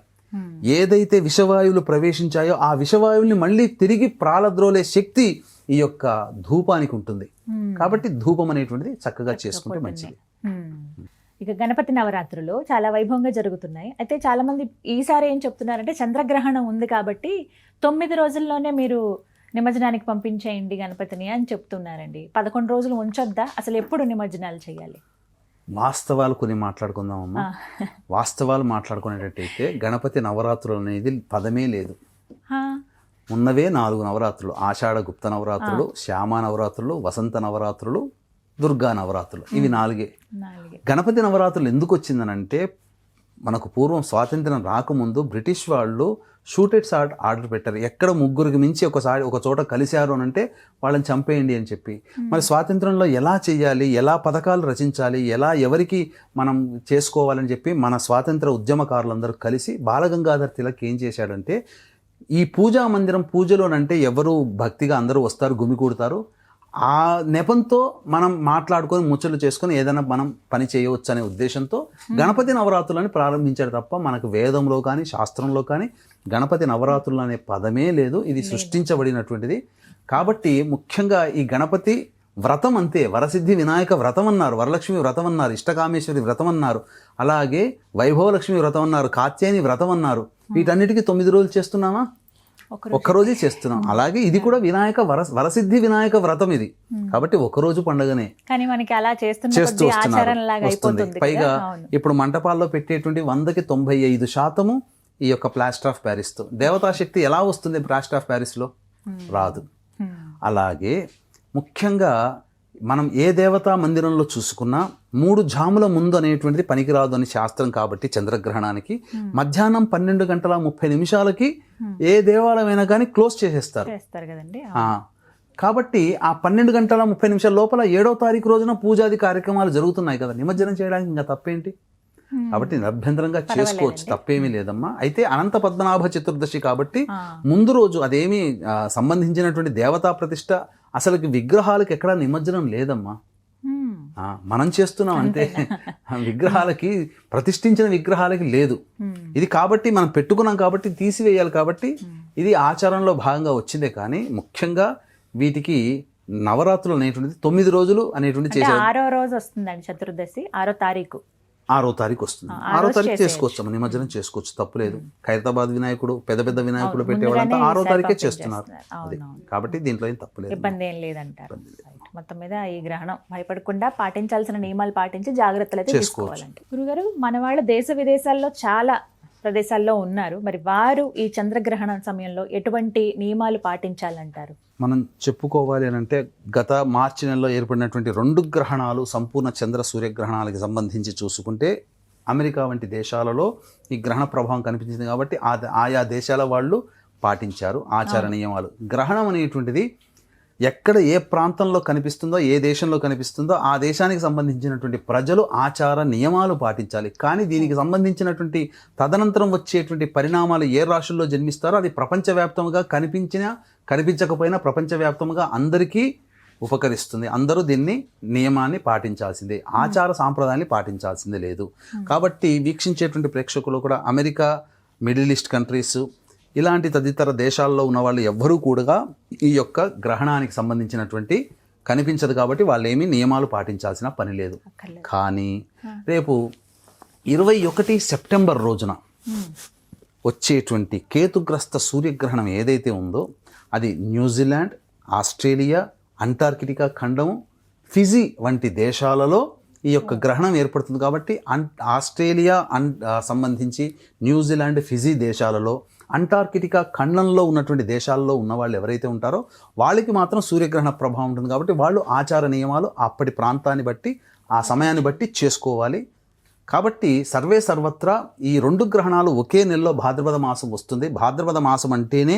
ఏదైతే విషవాయువులు ప్రవేశించాయో ఆ విషవాయువుల్ని మళ్ళీ తిరిగి ప్రాలద్రోలే శక్తి ఈ యొక్క ధూపానికి ఉంటుంది. కాబట్టి ధూపం అనేటువంటిది చక్కగా చేసుకుంటే మంచిది. ఇక గణపతి నవరాత్రులు చాలా వైభవంగా జరుగుతున్నాయి. అయితే చాలా మంది ఈసారి ఏం చెప్తున్నారంటే చంద్రగ్రహణం ఉంది కాబట్టి 9 రోజుల్లోనే మీరు నిమజ్జనానికి పంపించేయండి గణపతిని అని చెప్తున్నారండి. 11 రోజులు ఉంచొద్దా? అసలు ఎప్పుడు నిమజ్జనాలు చేయాలి? వాస్తవాలు కొన్ని మాట్లాడుకుందామమ్మా. వాస్తవాలు మాట్లాడుకునేటట్టయితే గణపతి నవరాత్రులు అనేది పదమే లేదు. ఉన్నవే 4 నవరాత్రులు: ఆషాఢ గుప్త నవరాత్రులు, శ్యామ నవరాత్రులు, వసంత నవరాత్రులు, దుర్గా నవరాత్రులు. ఇవి 4. గణపతి నవరాత్రులు ఎందుకు వచ్చిందనంటే మనకు పూర్వం స్వాతంత్ర్యం రాకముందు బ్రిటిష్ వాళ్ళు షూటెడ్ షాట్ ఆర్డర్ పెట్టారు. ఎక్కడ 3 మించి ఒక చోట కలిశారు అని అంటే వాళ్ళని చంపేయండి అని చెప్పి. మరి స్వాతంత్రంలో ఎలా చేయాలి, ఎలా పథకాలు రచించాలి, ఎలా ఎవరికి మనం చేసుకోవాలని చెప్పి మన స్వాతంత్ర ఉద్యమకారులందరూ కలిసి బాలగంగాధర్ తిలక్ ఏం చేశాడంటే, ఈ పూజా మందిరం పూజలోనంటే ఎవరు భక్తిగా అందరూ వస్తారు, గుమికూడతారు, ఆ నెపంతో మనం మాట్లాడుకొని ముచ్చట్లు చేసుకొని ఏదైనా మనం పని చేయవచ్చు అనే ఉద్దేశంతో గణపతి నవరాత్రులని ప్రారంభించాడు తప్ప మనకు వేదంలో కానీ శాస్త్రంలో కానీ గణపతి నవరాత్రులు అనే పదమే లేదు. ఇది సృష్టించబడినటువంటిది. కాబట్టి ముఖ్యంగా ఈ గణపతి వ్రతం అంతే. వరసిద్ధి వినాయక వ్రతం అన్నారు, వరలక్ష్మి వ్రతం అన్నారు, ఇష్టకామేశ్వరి వ్రతం అన్నారు, అలాగే వైభవలక్ష్మి వ్రతం అన్నారు, కాత్యాయని వ్రతం అన్నారు. వీటన్నిటికీ 9 రోజులు చేస్తున్నామా? ఒక్కరోజే చేస్తున్నాం. అలాగే ఇది కూడా వరసిద్ధి వినాయక వ్రతం ఇది. కాబట్టి ఒకరోజు పండుగనే చేస్తూ వస్తుంది. పైగా ఇప్పుడు మంటపాల్లో పెట్టేటువంటి 100కి 95% ఈ యొక్క ప్లాస్టర్ ఆఫ్ ప్యారిస్తో. దేవతాశక్తి ఎలా వస్తుంది ప్లాస్టర్ ఆఫ్ ప్యారిస్లో? రాదు. అలాగే ముఖ్యంగా మనం ఏ దేవతా మందిరంలో చూసుకున్నా 3 జాముల ముందు అనేటువంటిది పనికిరాదు అని శాస్త్రం. కాబట్టి చంద్రగ్రహణానికి మధ్యాహ్నం 12:30 ఏ దేవాలయమైనా కానీ క్లోజ్ చేసేస్తారు కదండి. కాబట్టి ఆ 12:30 లోపల 7వ తారీఖు రోజున పూజాది కార్యక్రమాలు జరుగుతున్నాయి కదా, నిమజ్జనం చేయడానికి ఇంకా తప్పేంటి? కాబట్టి నిరభ్యంతరంగా చేసుకోవచ్చు, తప్పేమీ లేదమ్మా. అయితే అనంత పద్మనాభ చతుర్దశి కాబట్టి ముందు రోజు అదేమీ సంబంధించినటువంటి దేవతా ప్రతిష్ట, అసలుకి విగ్రహాలకు ఎక్కడా నిమజ్జనం లేదమ్మా. మనం చేస్తున్నాం అంతే. విగ్రహాలకి, ప్రతిష్ఠించిన విగ్రహాలకి లేదు ఇది. కాబట్టి మనం పెట్టుకున్నాం కాబట్టి తీసివేయాలి. కాబట్టి ఇది ఆచారంలో భాగంగా వచ్చిందే. కానీ ముఖ్యంగా వీటికి నవరాత్రులు అనేటువంటిది 9 రోజులు అనేటువంటి చేశారు. 6వ రోజు వస్తుందండి చతుర్దశి, 6వ తారీఖు. 6వ తారీఖు వస్తుంది. 6వ తారీఖు చేసుకోవచ్చు, నిమజ్జనం చేసుకోవచ్చు, తప్పులేదు. ఖైరతాబాద్ వినాయకుడు, పెద్ద వినాయకుడు పెట్టేవాళ్ళంతా 6వ తారీఖే చేస్తున్నారు. కాబట్టి దీంట్లో ఏం తప్పులేదు, ఇబ్బంది ఏం లేదంటారు. మొత్తం మీద ఈ గ్రహణం భయపడకుండా పాటించాల్సిన నియమాలు పాటించి జాగ్రత్తలు అయితే తీసుకోవాలండి. గురుగారు, మన వాళ్ళు దేశ విదేశాల్లో చాలా ప్రదేశాల్లో ఉన్నారు. మరి వారు ఈ చంద్రగ్రహణం సమయంలో ఎటువంటి నియమాలు పాటించాలంటారు? మనం చెప్పుకోవాలి అని అంటే గత మార్చి నెలలో ఏర్పడినటువంటి 2 గ్రహణాలు, సంపూర్ణ చంద్ర సూర్యగ్రహణాలకు సంబంధించి చూసుకుంటే అమెరికా వంటి దేశాలలో ఈ గ్రహణ ప్రభావం కనిపించింది. కాబట్టి ఆయా దేశాల వాళ్ళు పాటించారు ఆచార నియమాలు. గ్రహణం అనేటువంటిది ఎక్కడ ఏ ప్రాంతంలో కనిపిస్తుందో, ఏ దేశంలో కనిపిస్తుందో ఆ దేశానికి సంబంధించినటువంటి ప్రజలు ఆచార నియమాలు పాటించాలి. కానీ దీనికి సంబంధించినటువంటి తదనంతరం వచ్చేటువంటి పరిణామాలు ఏ రాశుల్లో జన్మిస్తారో అది ప్రపంచవ్యాప్తంగా కనిపించకపోయినా ప్రపంచవ్యాప్తంగా అందరికీ ఉపకరిస్తుంది. అందరూ దీన్ని నియమాన్ని పాటించాల్సిందే, ఆచార సాంప్రదాయాన్ని పాటించాల్సిందే లేదు. కాబట్టి వీక్షించేటువంటి ప్రేక్షకులు కూడా అమెరికా, మిడిల్ ఈస్ట్ కంట్రీస్, ఇలాంటి తదితర దేశాల్లో ఉన్న వాళ్ళు ఎవ్వరూ కూడా ఈ యొక్క గ్రహణానికి సంబంధించినటువంటి కనిపించదు కాబట్టి వాళ్ళు ఏమీ నియమాలు పాటించాల్సిన పని లేదు. కానీ రేపు 21 సెప్టెంబర్ రోజున వచ్చేటువంటి కేతుగ్రస్త సూర్యగ్రహణం ఏదైతే ఉందో అది న్యూజిలాండ్, ఆస్ట్రేలియా, అంటార్కిటికా ఖండము, ఫిజీ వంటి దేశాలలో ఈ యొక్క గ్రహణం ఏర్పడుతుంది. కాబట్టి ఆస్ట్రేలియా సంబంధించి న్యూజిలాండ్, ఫిజీ దేశాలలో, అంటార్కిటికా ఖండంలో ఉన్నటువంటి దేశాల్లో ఉన్న వాళ్ళు ఎవరైతే ఉంటారో వాళ్ళకి మాత్రం సూర్యగ్రహణ ప్రభావం ఉంటుంది. కాబట్టి వాళ్ళు ఆచార నియమాలు అప్పటి ప్రాంతాన్ని బట్టి ఆ సమయాన్ని బట్టి చేసుకోవాలి. కాబట్టి సర్వే సర్వత్రా ఈ 2 గ్రహణాలు ఒకే నెలలో భాద్రపద మాసం వస్తుంది. భాద్రపద మాసం అంటేనే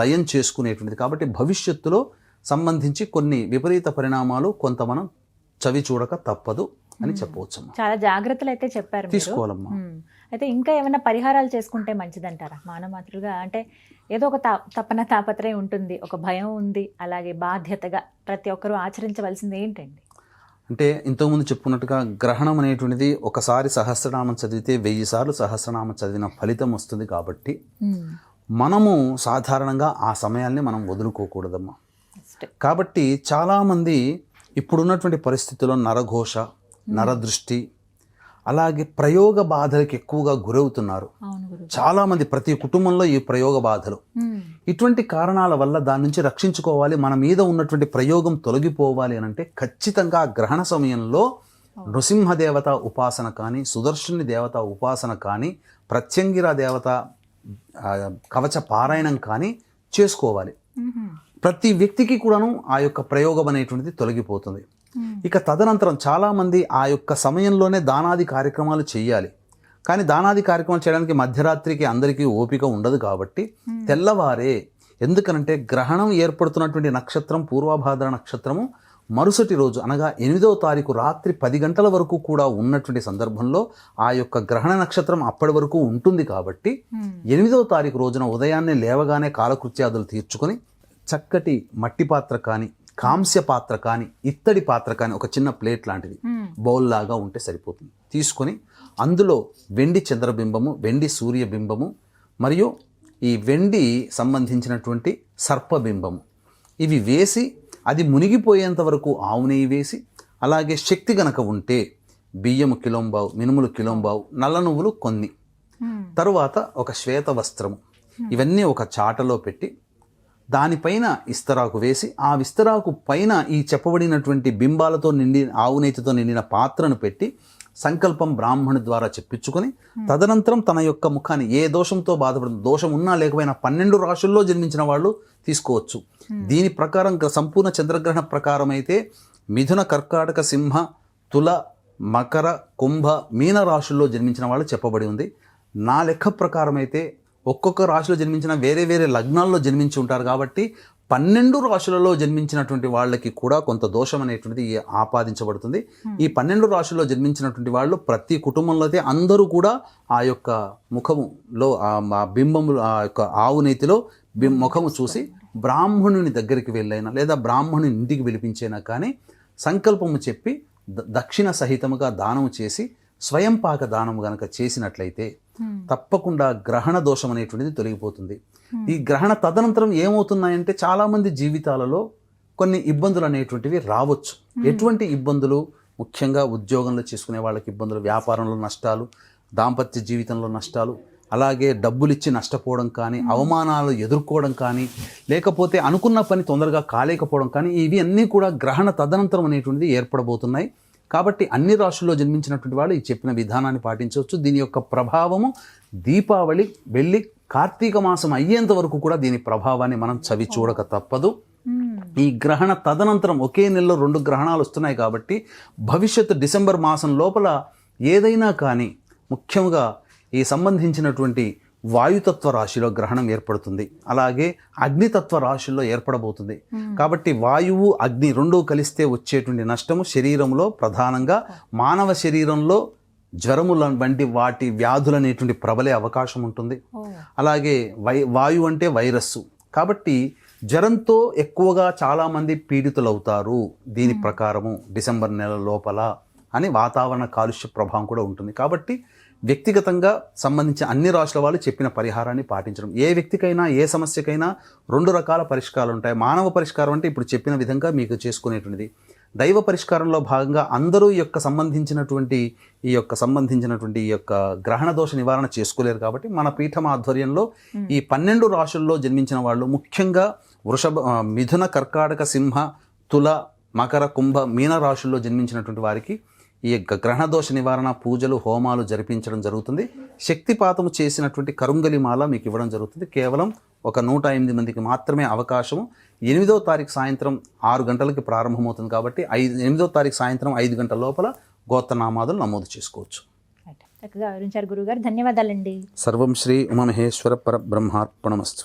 లయం చేసుకునేటువంటిది. కాబట్టి భవిష్యత్తులో సంబంధించి కొన్ని విపరీత పరిణామాలు కొంత మనం చవి చూడక తప్పదు అని చెప్పవచ్చు. చాలా జాగ్రత్తలు అయితే చెప్పారు, తీసుకోవాలమ్మా. అయితే ఇంకా ఏమైనా పరిహారాలు చేసుకుంటే మంచిదంటారా? మానమాతృగా అంటే ఏదో ఒక తపన తాపత్రయం ఉంటుంది, ఒక భయం ఉంది, అలాగే బాధ్యతగా ప్రతి ఒక్కరూ ఆచరించవలసింది ఏంటండి? అంటే ఇంతకుముందు చెప్పుకున్నట్టుగా గ్రహణం అనేటువంటిది ఒకసారి సహస్రనామం చదివితే 1000 సార్లు సహస్రనామం చదివిన ఫలితం వస్తుంది. కాబట్టి మనము సాధారణంగా ఆ సమయాల్ని మనం వదులుకోకూడదమ్మా. కాబట్టి చాలామంది ఇప్పుడున్నటువంటి పరిస్థితుల్లో నరఘోష, నరదృష్టి, అలాగే ప్రయోగ బాధలకు ఎక్కువగా గురవుతున్నారు చాలామంది. ప్రతి కుటుంబంలో ఈ ప్రయోగ బాధలు, ఇటువంటి కారణాల వల్ల దాని నుంచి రక్షించుకోవాలి, మన మీద ఉన్నటువంటి ప్రయోగం తొలగిపోవాలి అని అంటే ఖచ్చితంగా గ్రహణ సమయంలో నృసింహదేవత ఉపాసన కానీ, సుదర్శుని దేవత ఉపాసన కానీ, ప్రత్యంగిర దేవత కవచ పారాయణం కానీ చేసుకోవాలి. ప్రతి వ్యక్తికి కూడాను ఆ యొక్క ప్రయోగం అనేటువంటిది తొలగిపోతుంది. ఇక తదనంతరం చాలామంది ఆ యొక్క సమయంలోనే దానాది కార్యక్రమాలు చేయాలి. కానీ దానాది కార్యక్రమాలు చేయడానికి మధ్యరాత్రికి అందరికీ ఓపిక ఉండదు. కాబట్టి తెల్లవారే, ఎందుకనంటే గ్రహణం ఏర్పడుతున్నటువంటి నక్షత్రం పూర్వభాద్ర నక్షత్రము మరుసటి రోజు అనగా 8వ తారీఖు రాత్రి 10 గంటల వరకు కూడా ఉన్నటువంటి సందర్భంలో ఆ యొక్క గ్రహణ నక్షత్రం అప్పటి వరకు ఉంటుంది. కాబట్టి 8వ తారీఖు రోజున ఉదయాన్నే లేవగానే కాలకృత్యాదులు తీర్చుకొని చక్కటి మట్టి పాత్ర కానీ, కాంస్య పాత్ర కానీ, ఇత్తడి పాత్ర కానీ, ఒక చిన్న ప్లేట్ లాంటిది బౌల్ లాగా ఉంటే సరిపోతుంది, తీసుకొని అందులో వెండి చంద్రబింబము, వెండి సూర్యబింబము మరియు ఈ వెండి సంబంధించినటువంటి సర్పబింబము ఇవి వేసి అది మునిగిపోయేంత వరకు ఆవు నెయ్యి వేసి, అలాగే శక్తి గనక ఉంటే బియ్యము కిలోంబావు, మినుములు కిలోంబావు, నల్ల నువ్వులు కొన్ని, తరువాత ఒక శ్వేత వస్త్రము, ఇవన్నీ ఒక చాటలో పెట్టి దానిపైన ఇస్తరాకు వేసి ఆ విస్తరాకు పైన ఈ చెప్పబడినటువంటి బింబాలతో ఆవు నెయ్యితో నిండిన పాత్రను పెట్టి సంకల్పం బ్రాహ్మణు ద్వారా చెప్పించుకొని తదనంతరం తన యొక్క ముఖాన్ని ఏ దోషంతో బాధపడుతుంది, దోషం ఉన్నా లేకపోయినా 12 రాశుల్లో జన్మించిన వాళ్ళు తీసుకోవచ్చు. దీని ప్రకారం సంపూర్ణ చంద్రగ్రహణ ప్రకారం అయితే మిథున, కర్కాటక, సింహ, తుల, మకర, కుంభ, మీన రాశుల్లో జన్మించిన వాళ్ళు చెప్పబడి ఉంది. నా లెక్క ప్రకారం అయితే ఒక్కొక్క రాశిలో జన్మించిన వేరే వేరే లగ్నాల్లో జన్మించి ఉంటారు. కాబట్టి 12 రాశులలో జన్మించినటువంటి వాళ్ళకి కూడా కొంత దోషం అనేటువంటిది ఆపాదించబడుతుంది. ఈ 12 రాశుల్లో జన్మించినటువంటి వాళ్ళు ప్రతి కుటుంబంలో అయితే అందరూ కూడా ఆ యొక్క ముఖములో ఆ బింబము, ఆ యొక్క ఆవు నేతిలో ముఖము చూసి బ్రాహ్మణుని దగ్గరికి వెళ్ళైనా లేదా బ్రాహ్మణుని ఇంటికి పిలిపించైనా కానీ సంకల్పము చెప్పి దక్షిణ సహితముగా దానము చేసి స్వయం పాక దానం గనక చేసినట్లయితే తప్పకుండా గ్రహణ దోషం అనేటువంటిది తొలగిపోతుంది. ఈ గ్రహణ తదనంతరం ఏమవుతున్నాయంటే చాలామంది జీవితాలలో కొన్ని ఇబ్బందులు అనేటువంటివి రావచ్చు. ఎటువంటి ఇబ్బందులు? ముఖ్యంగా ఉద్యోగంలో చేసుకునే వాళ్ళకి ఇబ్బందులు, వ్యాపారంలో నష్టాలు, దాంపత్య జీవితంలో నష్టాలు, అలాగే డబ్బులు ఇచ్చి నష్టపోవడం కానీ, అవమానాలు ఎదుర్కోవడం కానీ, లేకపోతే అనుకున్న పని తొందరగా కాలేకపోవడం కానీ, ఇవి అన్నీ కూడా గ్రహణ తదనంతరం అనేటువంటిది ఏర్పడబోతున్నాయి. కాబట్టి అన్ని రాశుల్లో జన్మించినటువంటి వాళ్ళు ఈ చెప్పిన విధానాన్ని పాటించవచ్చు. దీని యొక్క ప్రభావము దీపావళి వెళ్ళి కార్తీక మాసం అయ్యేంత వరకు కూడా దీని ప్రభావాన్ని మనం చవి చూడక తప్పదు. ఈ గ్రహణ తదనంతరం ఒకే నెలలో 2 గ్రహణాలు వస్తున్నాయి. కాబట్టి భవిష్యత్తు డిసెంబర్ మాసం లోపల ఏదైనా కానీ, ముఖ్యంగా ఈ సంబంధించినటువంటి వాయుతత్వ రాశిలో గ్రహణం ఏర్పడుతుంది, అలాగే అగ్నితత్వ రాశిలో ఏర్పడబోతుంది. కాబట్టి వాయువు, అగ్ని 2 కలిస్తే వచ్చేటువంటి నష్టము శరీరంలో ప్రధానంగా మానవ శరీరంలో జ్వరముల వంటి వాటి వ్యాధులు అనేటువంటి ప్రబలే అవకాశం ఉంటుంది. అలాగే వాయువు అంటే వైరస్సు. కాబట్టి జ్వరంతో ఎక్కువగా చాలామంది పీడితులవుతారు దీని ప్రకారము డిసెంబర్ నెల లోపల అని వాతావరణ కాలుష్య ప్రభావం కూడా ఉంటుంది. కాబట్టి వ్యక్తిగతంగా సంబంధించిన అన్ని రాశుల వాళ్ళు చెప్పిన పరిహారాన్ని పాటించడం. ఏ వ్యక్తికైనా ఏ సమస్యకైనా 2 రకాల పరిష్కారాలు ఉంటాయి. మానవ పరిష్కారం అంటే ఇప్పుడు చెప్పిన విధంగా మీకు చేసుకునేటువంటిది. దైవ పరిష్కారంలో భాగంగా అందరూ ఈ యొక్క సంబంధించినటువంటి గ్రహణ దోష నివారణ చేసుకోలేరు కాబట్టి మన పీఠం ఆధ్వర్యంలో ఈ 12 రాశుల్లో జన్మించిన వాళ్ళు, ముఖ్యంగా మిథున, కర్కాటక, సింహ, తుల, మకర, కుంభ, మీన రాశుల్లో జన్మించినటువంటి వారికి ఈ యొక్క గ్రహణ దోష నివారణ పూజలు, హోమాలు జరిపించడం జరుగుతుంది. శక్తిపాతము చేసినటువంటి కరుంగలి మాల మీకు ఇవ్వడం జరుగుతుంది. కేవలం ఒక 108 మందికి మాత్రమే అవకాశము. 8వ తారీఖు సాయంత్రం 6 గంటలకి ప్రారంభమవుతుంది కాబట్టి 8వ తారీఖు సాయంత్రం 5 గంటల లోపల గోత్రనామాదులు నమోదు చేసుకోవచ్చు. చక్కగా వివరించారు గురుగారు, ధన్యవాదాలండి. సర్వం శ్రీ ఉమామహేశ్వర పరబ్రహ్మార్పణమస్తు.